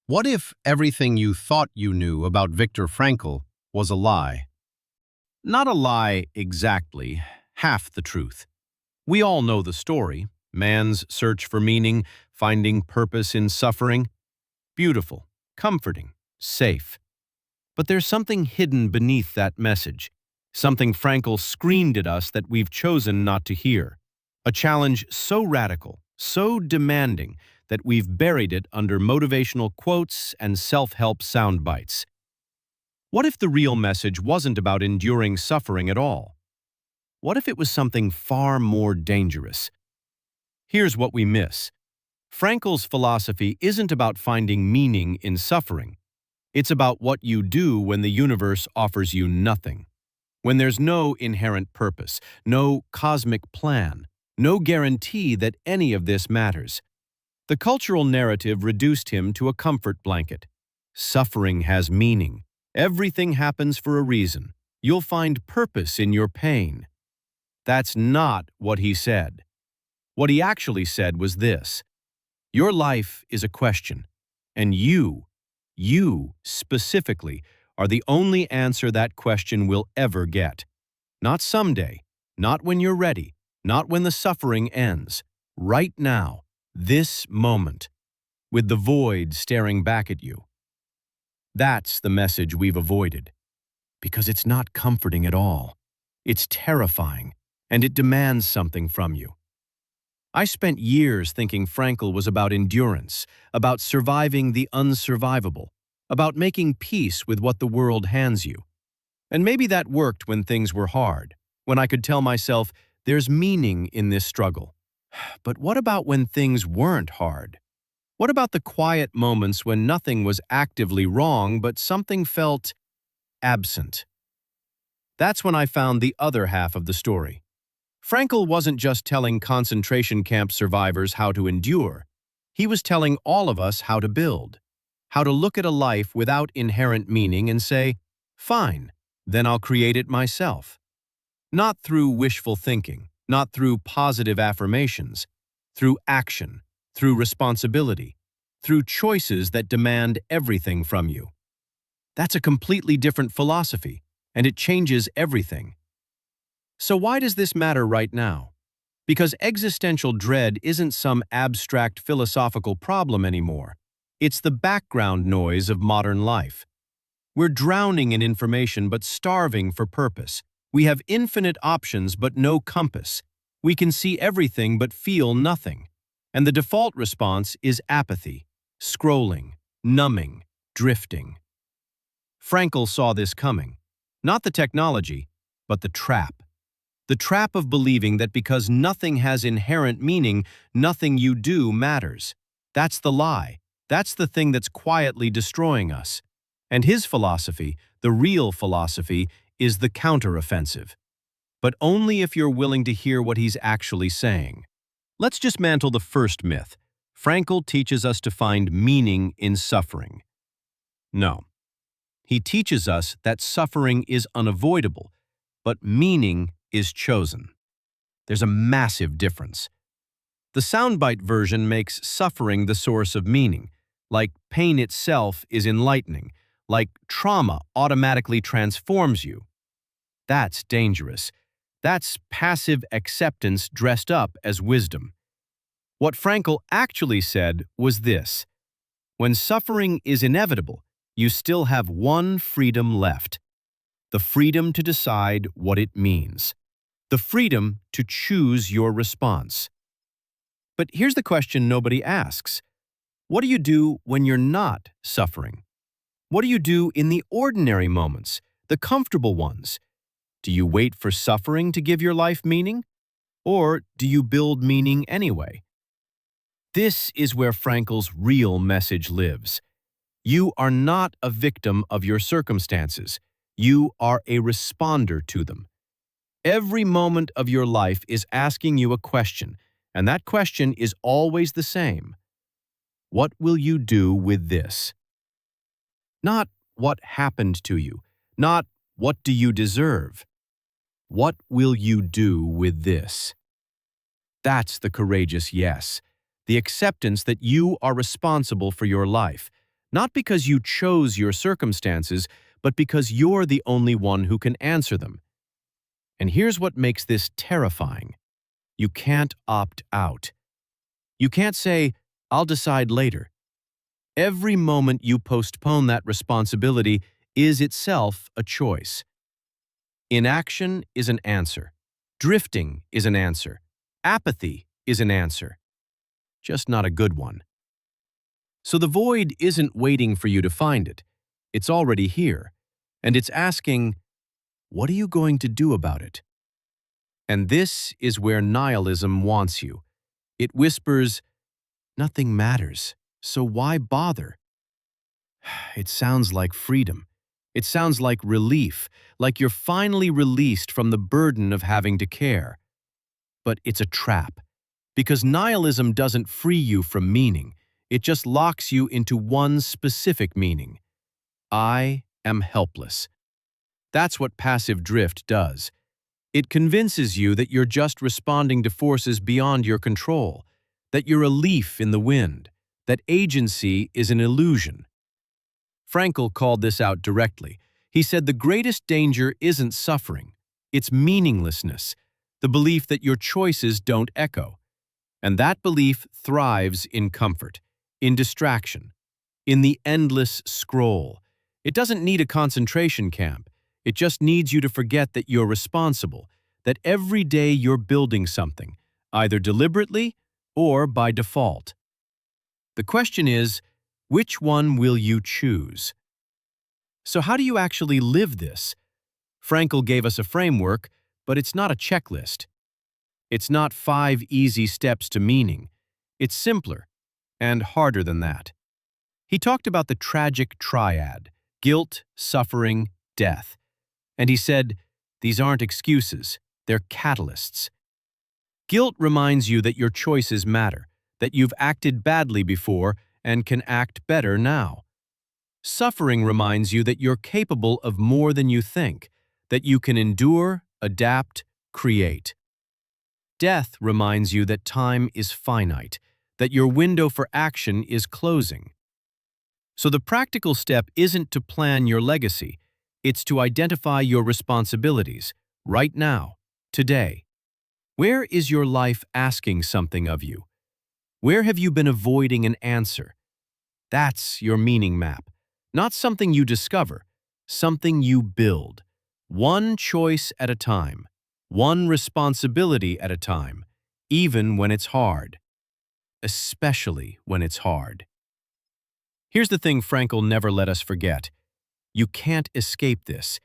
What if everything you thought you knew about Viktor Frankl was a lie? Not a lie exactly, half the truth. We all know the story, man's search for meaning, finding purpose in suffering. Beautiful, comforting, safe. But there's something hidden beneath that message, something Frankl screamed at us that we've chosen not to hear. A challenge so radical, so demanding, that we've buried it under motivational quotes and self-help sound bites. What if the real message wasn't about enduring suffering at all? What if it was something far more dangerous? Here's what we miss. Frankl's philosophy isn't about finding meaning in suffering. It's about what you do when the universe offers you nothing. When there's no inherent purpose, no cosmic plan, no guarantee that any of this matters. The cultural narrative reduced him to a comfort blanket. Suffering has meaning. Everything happens for a reason. You'll find purpose in your pain. That's not what he said. What he actually said was this: your life is a question, and you specifically, are the only answer that question will ever get. Not someday, not when you're ready, not when the suffering ends. Right now, this moment, with the void staring back at you. That's the message we've avoided, because it's not comforting at all. It's terrifying, and it demands something from you. I spent years thinking Frankl was about endurance, about surviving the unsurvivable, about making peace with what the world hands you. And maybe that worked when things were hard, when I could tell myself, there's meaning in this struggle. But what about when things weren't hard? What about the quiet moments when nothing was actively wrong, but something felt absent? That's when I found the other half of the story. Frankl wasn't just telling concentration camp survivors how to endure. He was telling all of us how to build, how to look at a life without inherent meaning and say, fine, then I'll create it myself. Not through wishful thinking, not through positive affirmations, through action, through responsibility, through choices that demand everything from you. That's a completely different philosophy, and it changes everything. So why does this matter right now? Because existential dread isn't some abstract philosophical problem anymore. It's the background noise of modern life. We're drowning in information but starving for purpose. We have infinite options but no compass. We can see everything but feel nothing. And the default response is apathy, scrolling, numbing, drifting. Frankl saw this coming. Not the technology, but the trap. The trap of believing that because nothing has inherent meaning, nothing you do matters. That's the lie. That's the thing that's quietly destroying us. And his philosophy, the real philosophy, is the counteroffensive. But only if you're willing to hear what he's actually saying. Let's dismantle the first myth. Frankl teaches us to find meaning in suffering. No. He teaches us that suffering is unavoidable, but meaning is chosen. There's a massive difference. The soundbite version makes suffering the source of meaning, like pain itself is enlightening, like trauma automatically transforms you. That's dangerous. That's passive acceptance dressed up as wisdom. What Frankl actually said was this: when suffering is inevitable, you still have one freedom left. The freedom to decide what it means. The freedom to choose your response. But here's the question nobody asks. What do you do when you're not suffering? What do you do in the ordinary moments, the comfortable ones? Do you wait for suffering to give your life meaning? Or do you build meaning anyway? This is where Frankl's real message lives. You are not a victim of your circumstances. You are a responder to them. Every moment of your life is asking you a question, and that question is always the same. What will you do with this? Not what happened to you, not what do you deserve. What will you do with this? That's the courageous yes. the acceptance that you are responsible for your life, not because you chose your circumstances, but because you're the only one who can answer them. And here's what makes this terrifying. You can't opt out. You can't say, "I'll decide later." Every moment you postpone that responsibility is itself a choice. Inaction is an answer. Drifting is an answer. Apathy is an answer. Just not a good one. So the void isn't waiting for you to find it. It's already here. And it's asking, what are you going to do about it? And this is where nihilism wants you. It whispers, nothing matters, so why bother? It sounds like freedom. It sounds like relief, like you're finally released from the burden of having to care. But it's a trap, because nihilism doesn't free you from meaning. It just locks you into one specific meaning. I am helpless. That's what passive drift does. It convinces you that you're just responding to forces beyond your control, that you're a leaf in the wind, that agency is an illusion. Frankl called this out directly. He said the greatest danger isn't suffering, it's meaninglessness, the belief that your choices don't echo. And that belief thrives in comfort, in distraction, in the endless scroll. It doesn't need a concentration camp. It just needs you to forget that you're responsible, that every day you're building something, either deliberately or by default. The question is, which one will you choose? So how do you actually live this? Frankl gave us a framework, but it's not a checklist. It's not 5 easy steps to meaning. It's simpler and harder than that. He talked about the tragic triad: guilt, suffering, death. And he said, these aren't excuses, they're catalysts. Guilt reminds you that your choices matter, that you've acted badly before and can act better now. Suffering reminds you that you're capable of more than you think, that you can endure, adapt, create. Death reminds you that time is finite, that your window for action is closing. So the practical step isn't to plan your legacy, it's to identify your responsibilities, right now, today. Where is your life asking something of you? Where have you been avoiding an answer? That's your meaning map. Not something you discover, something you build. One choice at a time, one responsibility at a time, even when it's hard. Especially when it's hard. Here's the thing Frankl never let us forget. You can't escape this.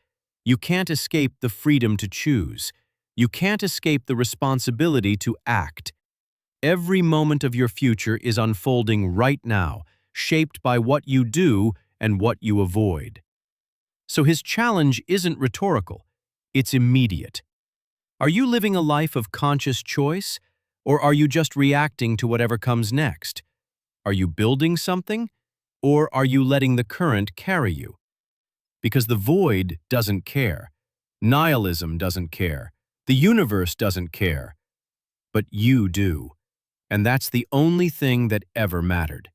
You can't escape the freedom to choose. You can't escape the responsibility to act. Every moment of your future is unfolding right now, shaped by what you do and what you avoid. So his challenge isn't rhetorical, it's immediate. Are you living a life of conscious choice, or are you just reacting to whatever comes next? Are you building something, or are you letting the current carry you? Because the void doesn't care. Nihilism doesn't care. The universe doesn't care. But you do. And that's the only thing that ever mattered.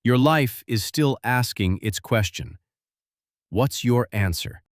Your life is still asking its question. What's your answer?